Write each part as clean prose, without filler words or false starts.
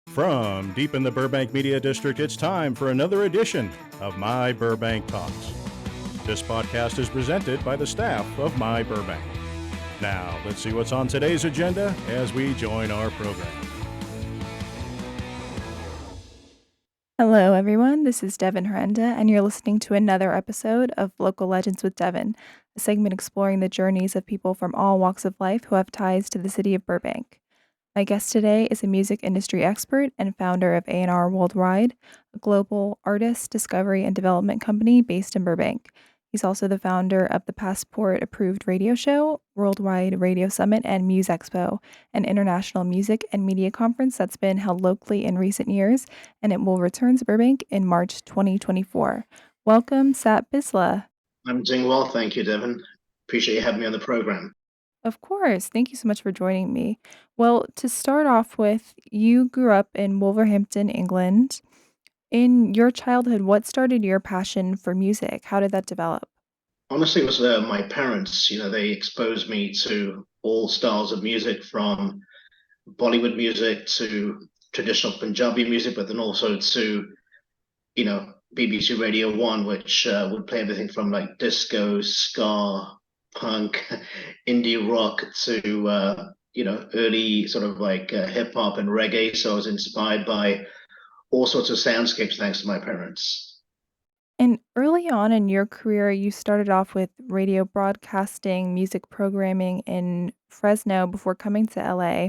From deep in the Burbank Media District, it's time for another edition of My Burbank Talks. This podcast is presented by the staff of My Burbank. Now, let's see what's on today's agenda as we join our program. Hello, everyone. This is Devin, and you're listening to another episode of Local Legends with Devin, a segment exploring the journeys of people from all walks of life who have ties to the city of Burbank. My guest today is a music industry expert and founder of A&R Worldwide, a global artist discovery and development company based in Burbank. He's also the founder of the Passport approved radio show, Worldwide Radio Summit, and MUSEXPO, an international music and media conference that's been held locally in recent years, and it will return to Burbank in March 2024. Welcome, Sat Bisla. I'm doing well, thank you, Devin. Appreciate you having me on the program. Of course. Thank you so much for joining me. Well, to start off with, you grew up in Wolverhampton, England. In your childhood, what started your passion for music? How did that develop? Honestly, it was my parents. They exposed me to all styles of music, from Bollywood music to traditional Punjabi music, but then also to, BBC Radio 1, which would play everything from like disco, ska, punk, indie rock to, early sort of like hip hop and reggae. So I was inspired by all sorts of soundscapes thanks to my parents. And early on in your career, you started off with radio broadcasting, music programming in Fresno before coming to LA.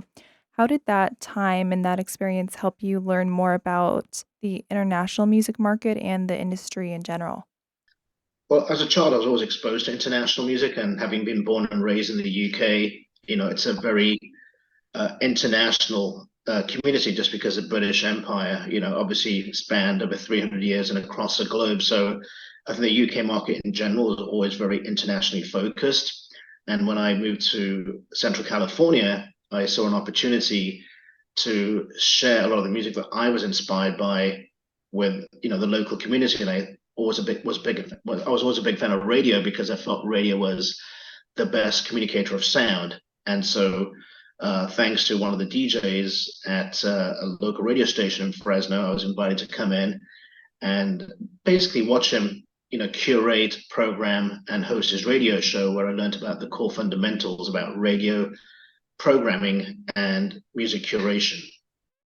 How did that time and that experience help you learn more about the international music market and the industry in general? Well, as a child, I was always exposed to international music, and having been born and raised in the UK, it's a very international community just because the British Empire, obviously spanned over 300 years and across the globe. So I think the UK market in general is always very internationally focused. And when I moved to Central California, I saw an opportunity to share a lot of the music that I was inspired by with, the local community. And I was always a big fan of radio because I felt radio was the best communicator of sound. And so thanks to one of the DJs at a local radio station in Fresno, I was invited to come in and basically watch him, curate, program, and host his radio show, where I learned about the core fundamentals about radio programming and music curation.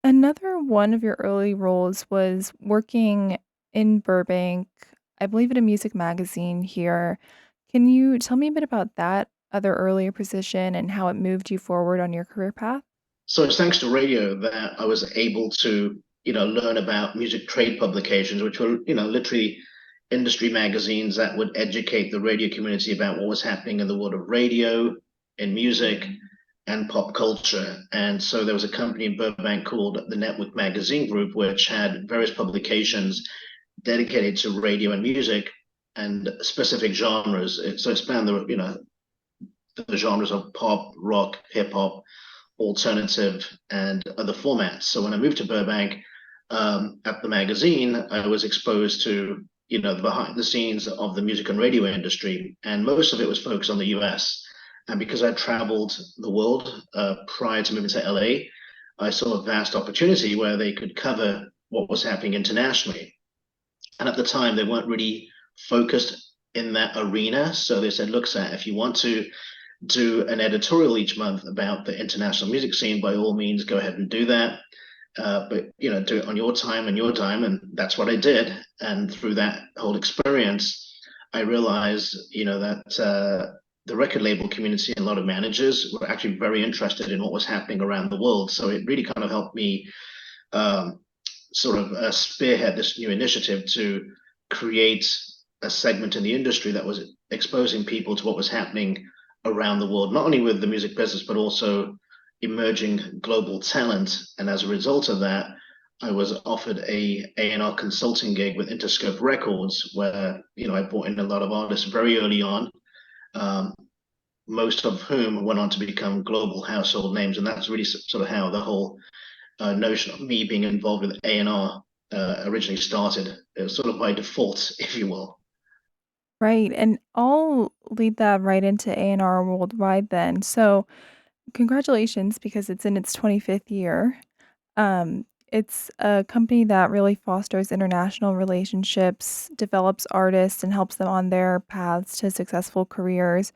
Another one of your early roles was working in Burbank, I believe at a music magazine here. Can you tell me a bit about that other earlier position and how it moved you forward on your career path? So it's thanks to radio that I was able to, learn about music trade publications, which were, literally industry magazines that would educate the radio community about what was happening in the world of radio, in music, and pop culture. And so there was a company in Burbank called the Network Magazine Group, which had various publications dedicated to radio and music and specific genres. So it spanned the genres of pop, rock, hip hop, alternative, and other formats. So when I moved to Burbank, at the magazine, I was exposed to the behind the scenes of the music and radio industry, and most of it was focused on the US. And because I traveled the world prior to moving to LA, I saw a vast opportunity where they could cover what was happening internationally. And at the time, they weren't really focused in that arena. So they said, look, Sat, if you want to do an editorial each month about the international music scene, by all means, go ahead and do that. But do it on your time and your dime, and that's what I did. And through that whole experience, I realized, that the record label community and a lot of managers were actually very interested in what was happening around the world. So it really kind of helped me sort of spearhead this new initiative to create a segment in the industry that was exposing people to what was happening around the world, not only with the music business, but also emerging global talent. And as a result of that, I was offered a A&R consulting gig with Interscope Records, where I brought in a lot of artists very early on, most of whom went on to become global household names. And that's really sort of how the whole notion of me being involved with A&R originally started. It was sort of by default, if you will. Right, and I'll lead that right into A&R Worldwide then. So, congratulations because it's in its 25th year. It's a company that really fosters international relationships, develops artists, and helps them on their paths to successful careers.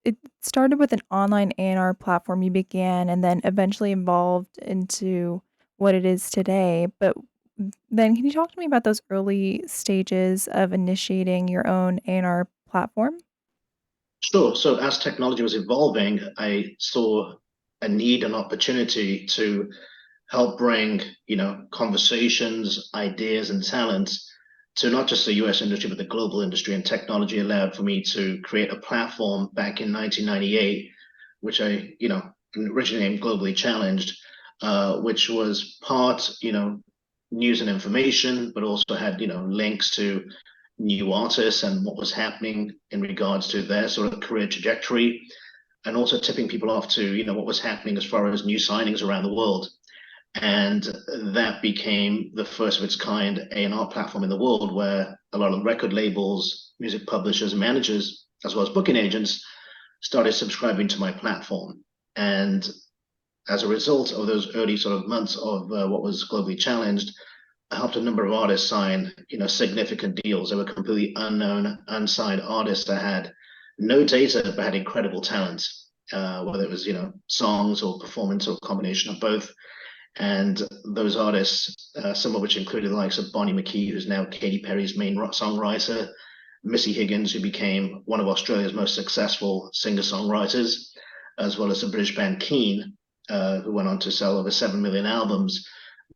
It started with an online A&R platform you began and then eventually evolved into what it is today. But then can you talk to me about those early stages of initiating your own A&R platform? Sure. So as technology was evolving, I saw a need and opportunity to help bring, conversations, ideas, and talents to not just the US industry, but the global industry. And technology allowed for me to create a platform back in 1998, which I, originally named Globally Challenged, which was part, news and information, but also had, links to new artists and what was happening in regards to their sort of career trajectory, and also tipping people off to, what was happening as far as new signings around the world. And that became the first of its kind A&R platform in the world, where a lot of record labels, music publishers, managers, as well as booking agents started subscribing to my platform. And as a result of those early sort of months of what was Globally Challenged, I helped a number of artists sign, significant deals. They were completely unknown, unsigned artists that had no data but had incredible talent, whether it was, songs or performance or a combination of both. And those artists, some of which included the likes of Bonnie McKee, who's now Katy Perry's main songwriter, Missy Higgins, who became one of Australia's most successful singer-songwriters, as well as the British band Keane, who went on to sell over 7 million albums.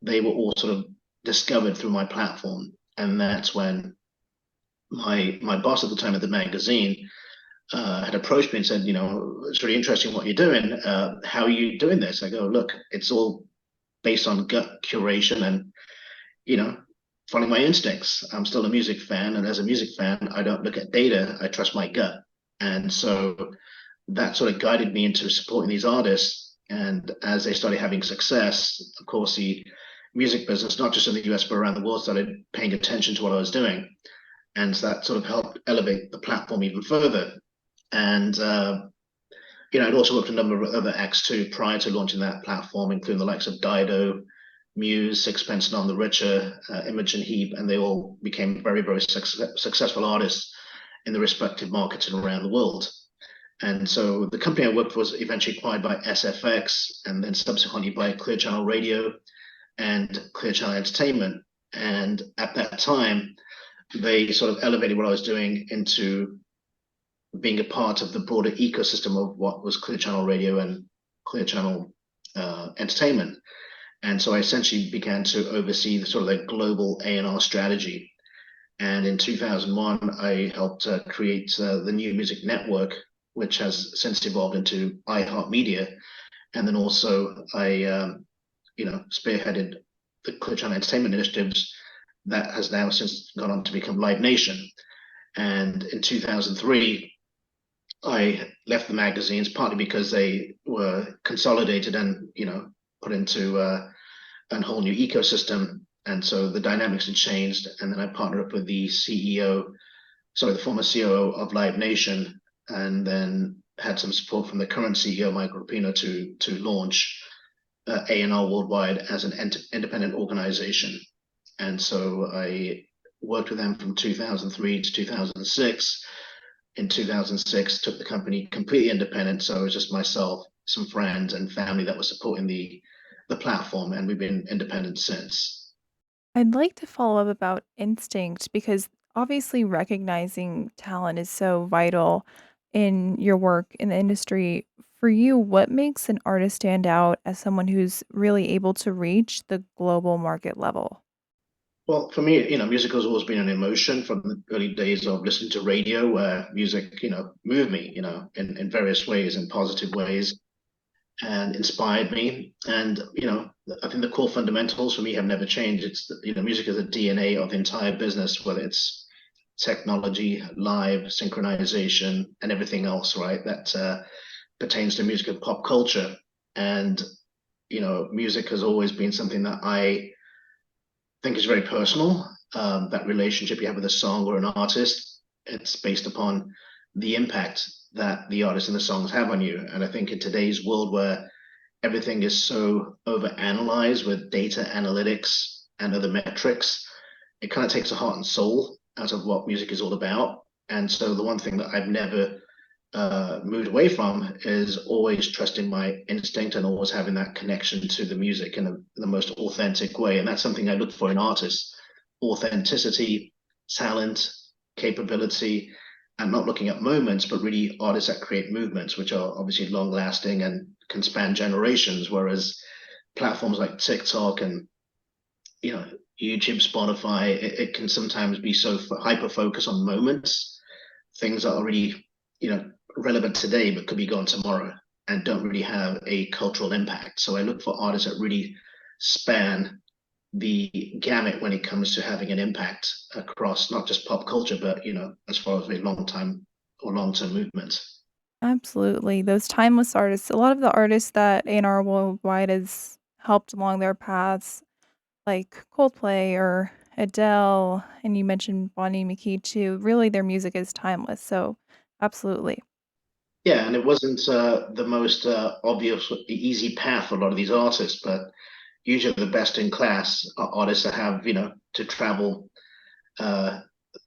They were all sort of discovered through my platform. And that's when my boss at the time at the magazine had approached me and said, it's really interesting what you're doing. How are you doing this? I go, look, it's all based on gut curation and, following my instincts. I'm still a music fan. And as a music fan, I don't look at data. I trust my gut. And so that sort of guided me into supporting these artists. And as they started having success, of course, the music business, not just in the US, but around the world, started paying attention to what I was doing. And so that sort of helped elevate the platform even further. And I'd also worked with a number of other acts too prior to launching that platform, including the likes of Dido, Muse, Sixpence None the Richer, Imogen Heap, and they all became very, very successful artists in the respective markets and around the world. And so the company I worked for was eventually acquired by SFX and then subsequently by Clear Channel Radio and Clear Channel Entertainment. And at that time, they sort of elevated what I was doing into being a part of the broader ecosystem of what was Clear Channel Radio and Clear Channel Entertainment. And so I essentially began to oversee the sort of the global A&R strategy. And in 2001, I helped create the New Music Network, which has since evolved into iHeartMedia. And then also I, spearheaded the Clear Channel Entertainment initiatives that has now since gone on to become Live Nation. And in 2003, I left the magazines partly because they were consolidated and put into a whole new ecosystem, and so the dynamics had changed. And then I partnered up with the the former COO of Live Nation, and then had some support from the current CEO, Michael Rapino, to launch A&R Worldwide as an independent organization. And so I worked with them from 2003 to 2006. In 2006, took the company completely independent. So it was just myself, some friends and family that was supporting the platform, and we've been independent since. I'd like to follow up about instinct because obviously recognizing talent is so vital in your work in the industry. For you, what makes an artist stand out as someone who's really able to reach the global market level? Well, for me, music has always been an emotion from the early days of listening to radio, where music, moved me, in various ways, in positive ways, and inspired me. And, I think the core fundamentals for me have never changed. It's, music is the DNA of the entire business, whether it's technology, live, synchronization, and everything else, right? That pertains to music and pop culture. And, music has always been something that I think is very personal. That relationship you have with a song or an artist, it's based upon the impact that the artist and the songs have on you. And I think in today's world where everything is so overanalyzed with data analytics and other metrics. It kind of takes the heart and soul out of what music is all about. And so the one thing that I've never moved away from is always trusting my instinct and always having that connection to the music in the most authentic way. And that's something I look for in artists: authenticity, talent, capability, and not looking at moments, but really artists that create movements, which are obviously long lasting and can span generations. Whereas platforms like TikTok and YouTube, Spotify, it can sometimes be so hyper focused on moments, things that are really relevant today but could be gone tomorrow and don't really have a cultural impact. So I look for artists that really span the gamut when it comes to having an impact across not just pop culture, but as far as a long-term movement. Absolutely. Those timeless artists, a lot of the artists that A&R Worldwide has helped along their paths, like Coldplay or Adele, and you mentioned Bonnie McKee too, really their music is timeless. So, absolutely. Yeah, and it wasn't the most obvious, easy path for a lot of these artists, but usually the best in class are artists that have, to travel uh,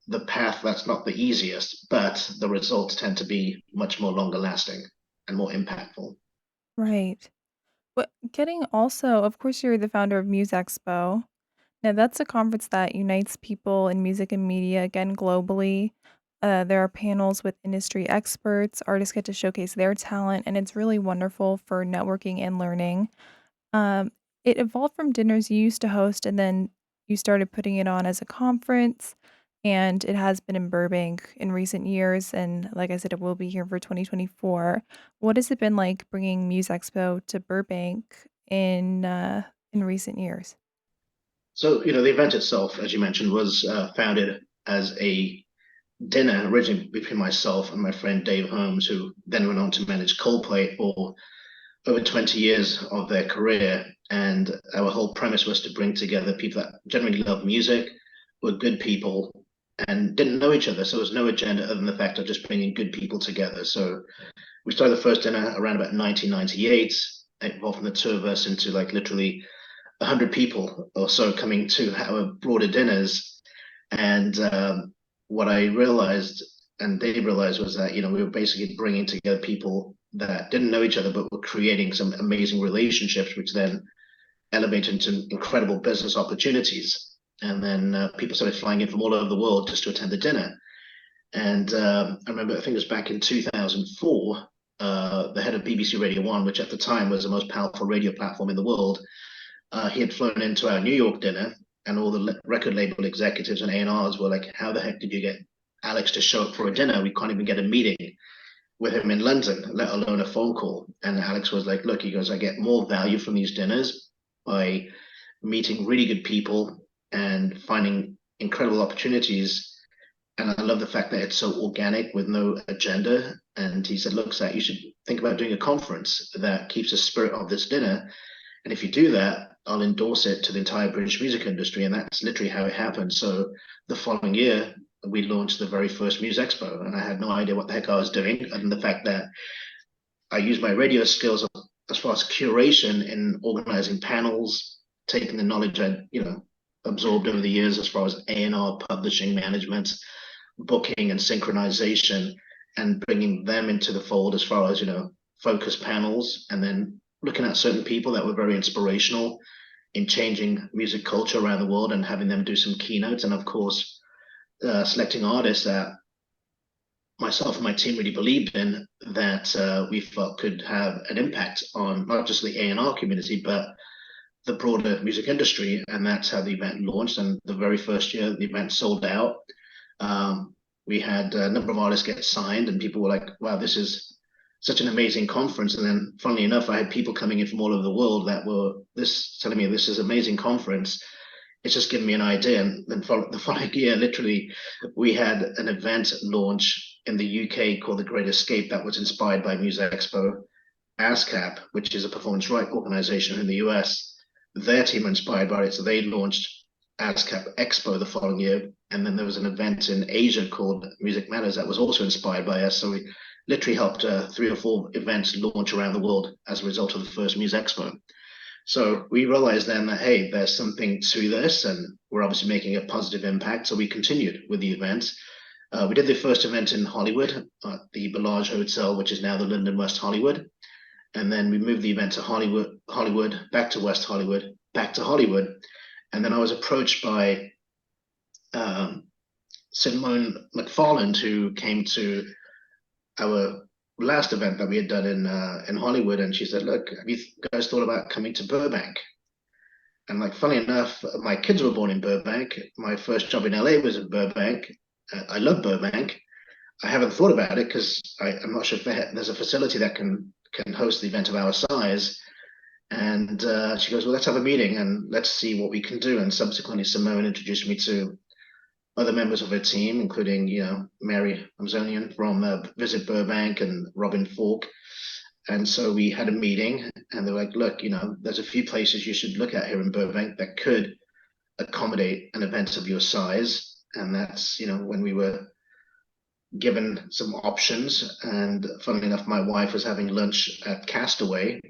the path that's not the easiest, but the results tend to be much more longer lasting and more impactful. Right. But getting also, of course, you're the founder of MUSEXPO. Now, that's a conference that unites people in music and media, again, globally. There are panels with industry experts, artists get to showcase their talent, and it's really wonderful for networking and learning. Um, it evolved from dinners you used to host, and then you started putting it on as a conference, and it has been in Burbank in recent years. And like I said, it will be here for 2024. What has it been like bringing Muse Expo to Burbank in recent years? So, the event itself, as you mentioned, was founded as a dinner originally between myself and my friend Dave Holmes, who then went on to manage Coldplay for over 20 years of their career. And our whole premise was to bring together people that generally love music, were good people, and didn't know each other. So there was no agenda other than the fact of just bringing good people together. So we started the first dinner around about 1998. It evolved from the two of us into like literally 100 people or so coming to our broader dinners. And what I realized and they realized was that, we were basically bringing together people that didn't know each other, but were creating some amazing relationships, which then elevated into incredible business opportunities. And then people started flying in from all over the world just to attend the dinner. And I remember, I think it was back in 2004, the head of BBC Radio 1, which at the time was the most powerful radio platform in the world, he had flown into our New York dinner, and all the record label executives and A&Rs were like, "How the heck did you get Alex to show up for a dinner? We can't even get a meeting with him in London, let alone a phone call." And Alex was like, "Look," he goes, "I get more value from these dinners by meeting really good people and finding incredible opportunities. And I love the fact that it's so organic with no agenda." And he said, "Look, Zach, you should think about doing a conference that keeps the spirit of this dinner. And if you do that, I'll endorse it to the entire British music industry." And that's literally how it happened. So the following year, we launched the very first MUSEXPO, and I had no idea what the heck I was doing, other than the fact that I used my radio skills as far as curation in organizing panels, taking the knowledge I, absorbed over the years as far as A&R, publishing management, booking, and synchronization, and bringing them into the fold as far as, focus panels, and then looking at certain people that were very inspirational in changing music culture around the world and having them do some keynotes. And of course, selecting artists that myself and my team really believed in, that we felt could have an impact on not just the A&R community, but the broader music industry. And that's how the event launched. And the very first year, the event sold out. We had a number of artists get signed, and people were like, "Wow, this is such an amazing conference." And then, funnily enough, I had people coming in from all over the world that were telling me this is an amazing conference. It's just given me an idea. And then the following year, literally, we had an event launch in the UK called The Great Escape that was inspired by MUSEXPO. ASCAP, which is a performance right organization in the US, their team were inspired by it. So they launched ASCAP Expo the following year. And then there was an event in Asia called Music Matters that was also inspired by us. So we literally helped 3 or 4 events launch around the world as a result of the first MUSEXPO. So we realized then that, hey, there's something to this, and we're obviously making a positive impact. So we continued with the events. We did the first event in Hollywood at the Bellage Hotel, which is now the Linden West Hollywood. And then we moved the event to Hollywood, back to West Hollywood, back to Hollywood. And then I was approached by Simone McFarland, who came to our last event that we had done in Hollywood, and she said, "Look, have you guys thought about coming to Burbank?" And like, funny enough, my kids were born in Burbank. My first job in LA was in Burbank. I love Burbank. I haven't thought about it because I'm not sure if there's a facility that can host the event of our size. And she goes, "Well, let's have a meeting and let's see what we can do." And subsequently, Simone introduced me to other members of her team, including, Mary Amzonian from Visit Burbank and Robin Falk. And so we had a meeting, and they're like, "Look, there's a few places you should look at here in Burbank that could accommodate an event of your size." And that's, when we were given some options. And funnily enough, my wife was having lunch at Castaway,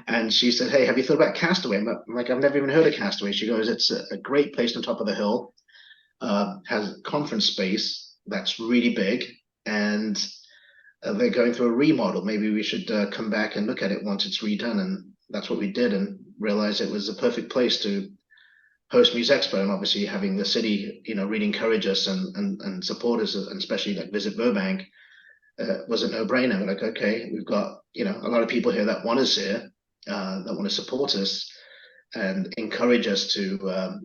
and she said, "Hey, have you thought about Castaway?" I'm like, "I've never even heard of Castaway." She goes, "It's a great place on top of the hill, has conference space that's really big, and they're going through a remodel. Maybe we should come back and look at it once it's redone." And that's what we did, and realized it was the perfect place to host MUSEXPO. And obviously having the city, really encourage us and support us, and especially like Visit Burbank, was a no-brainer. We're like, okay, we've got, a lot of people here that want us here, that want to support us and encourage us to,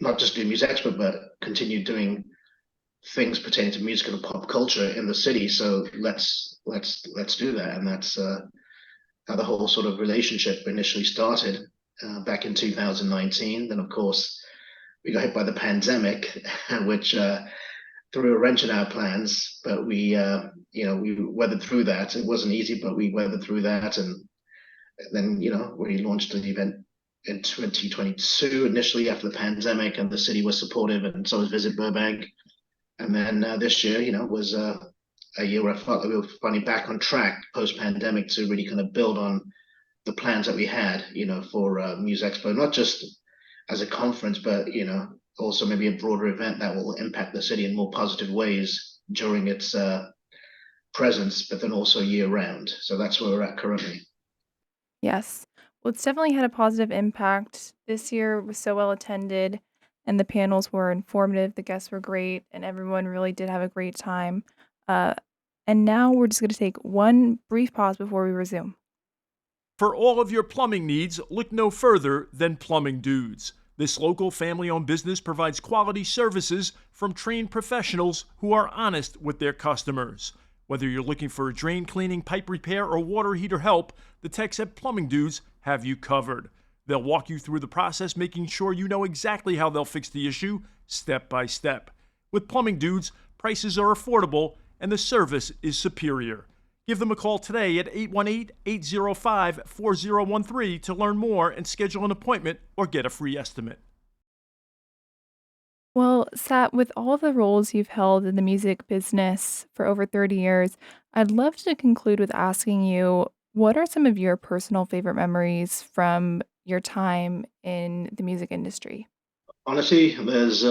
not just do MUSEXPO, but continue doing things pertaining to music and pop culture in the city. So let's do that. And that's how the whole sort of relationship initially started back in 2019. Then, of course, we got hit by the pandemic, which threw a wrench in our plans. But we weathered through that. It wasn't easy, but we weathered through that. And then, we launched the event in 2022, initially after the pandemic, and the city was supportive, and so was Visit Burbank. And then this year, was a year where I felt like we were finally back on track post-pandemic to really kind of build on the plans that we had, for MUSEXPO, not just as a conference, but, also maybe a broader event that will impact the city in more positive ways during its presence, but then also year round. So that's where we're at currently. Yes. Well, it's definitely had a positive impact. This year was so well attended, and the panels were informative, the guests were great, and everyone really did have a great time. Uh, and now we're just going to take one brief pause before we resume. For all of your plumbing needs, look no further than Plumbing Dudes. This local family-owned business provides quality services from trained professionals who are honest with their customers. Whether you're looking for a drain cleaning, pipe repair, or water heater help, the techs at Plumbing Dudes have you covered. They'll walk you through the process, making sure you know exactly how they'll fix the issue, step by step. With Plumbing Dudes, prices are affordable and the service is superior. Give them a call today at 818-805-4013 to learn more and schedule an appointment or get a free estimate. Well, Sat, with all of the roles you've held in the music business for over 30 years, I'd love to conclude with asking you, what are some of your personal favorite memories from your time in the music industry? Honestly, there's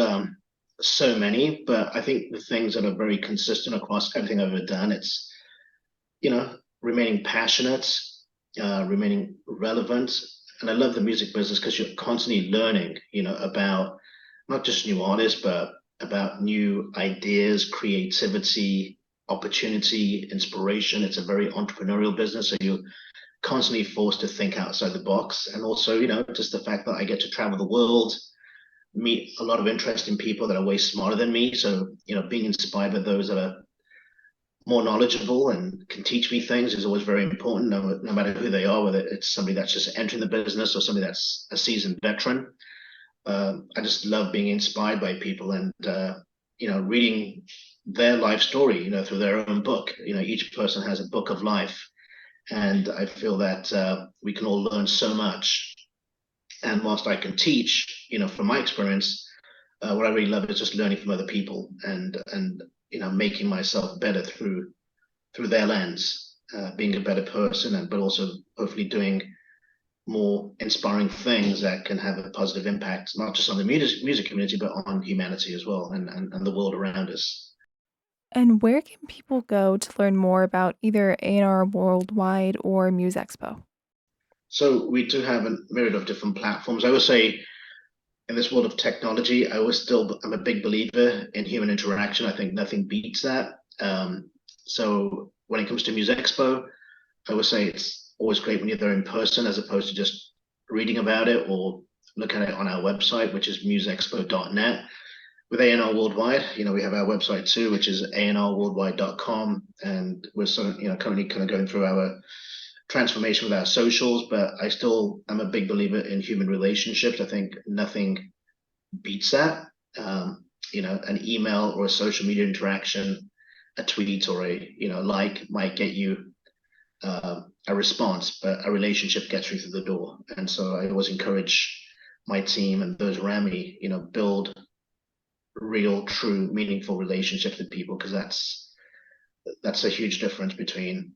so many, but I think the things that are very consistent across everything I've ever done, it's, remaining passionate, remaining relevant. And I love the music business because you're constantly learning, about not just new artists, but about new ideas, creativity, opportunity, inspiration. It's a very entrepreneurial business. So you're constantly forced to think outside the box. And also, just the fact that I get to travel the world, meet a lot of interesting people that are way smarter than me. So, being inspired by those that are more knowledgeable and can teach me things is always very important, no matter who they are, whether it's somebody that's just entering the business or somebody that's a seasoned veteran. I just love being inspired by people and, reading their life story, through their own book. Each person has a book of life. And I feel that we can all learn so much. And whilst I can teach, from my experience, what I really love is just learning from other people and making myself better through their lens, being a better person, but also hopefully doing more inspiring things that can have a positive impact, not just on the music community, but on humanity as well, and the world around us. And where can people go to learn more about either A&R Worldwide or MUSEXPO? So we do have a myriad of different platforms. I would say in this world of technology, I'm a big believer in human interaction. I think nothing beats that. So when it comes to MUSEXPO, I would say it's always great when you're there in person as opposed to just reading about it or look at it on our website, which is musexpo.net. With A&R Worldwide, we have our website too, which is anrworldwide.com, and we're currently kind of going through our transformation with our socials. But I still am a big believer in human relationships. I think nothing beats that. An email or a social media interaction, a tweet or a like might get you a response, but a relationship gets you through the door. And so I always encourage my team and those around me, build real, true, meaningful relationships with people, because that's a huge difference between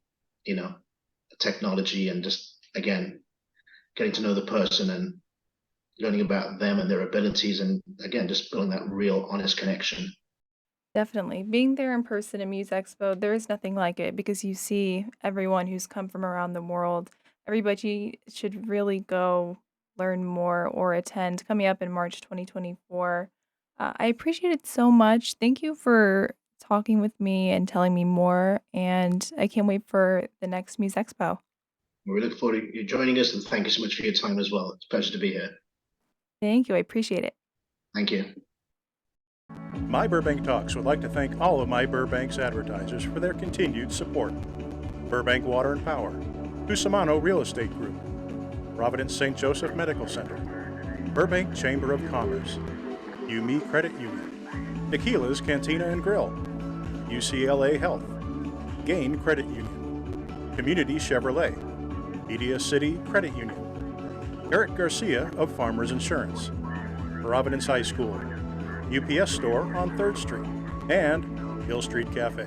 technology and just, again, getting to know the person and learning about them and their abilities, and again, just building that real, honest connection. Definitely. Being there in person at MUSEXPO, there is nothing like it because you see everyone who's come from around the world. Everybody should really go learn more or attend coming up in March 2024. I appreciate it so much. Thank you for talking with me and telling me more. And I can't wait for the next MUSEXPO. We look forward to you joining us, and thank you so much for your time as well. It's a pleasure to be here. Thank you. I appreciate it. Thank you. My Burbank Talks would like to thank all of my Burbank's advertisers for their continued support. Burbank Water and Power, Cusimano Real Estate Group, Providence St. Joseph Medical Center, Burbank Chamber of Commerce, UME Credit Union, Tequila's Cantina and Grill, UCLA Health, Gain Credit Union, Community Chevrolet, Media City Credit Union, Eric Garcia of Farmers Insurance, Providence High School, UPS Store on 3rd Street, and Hill Street Cafe.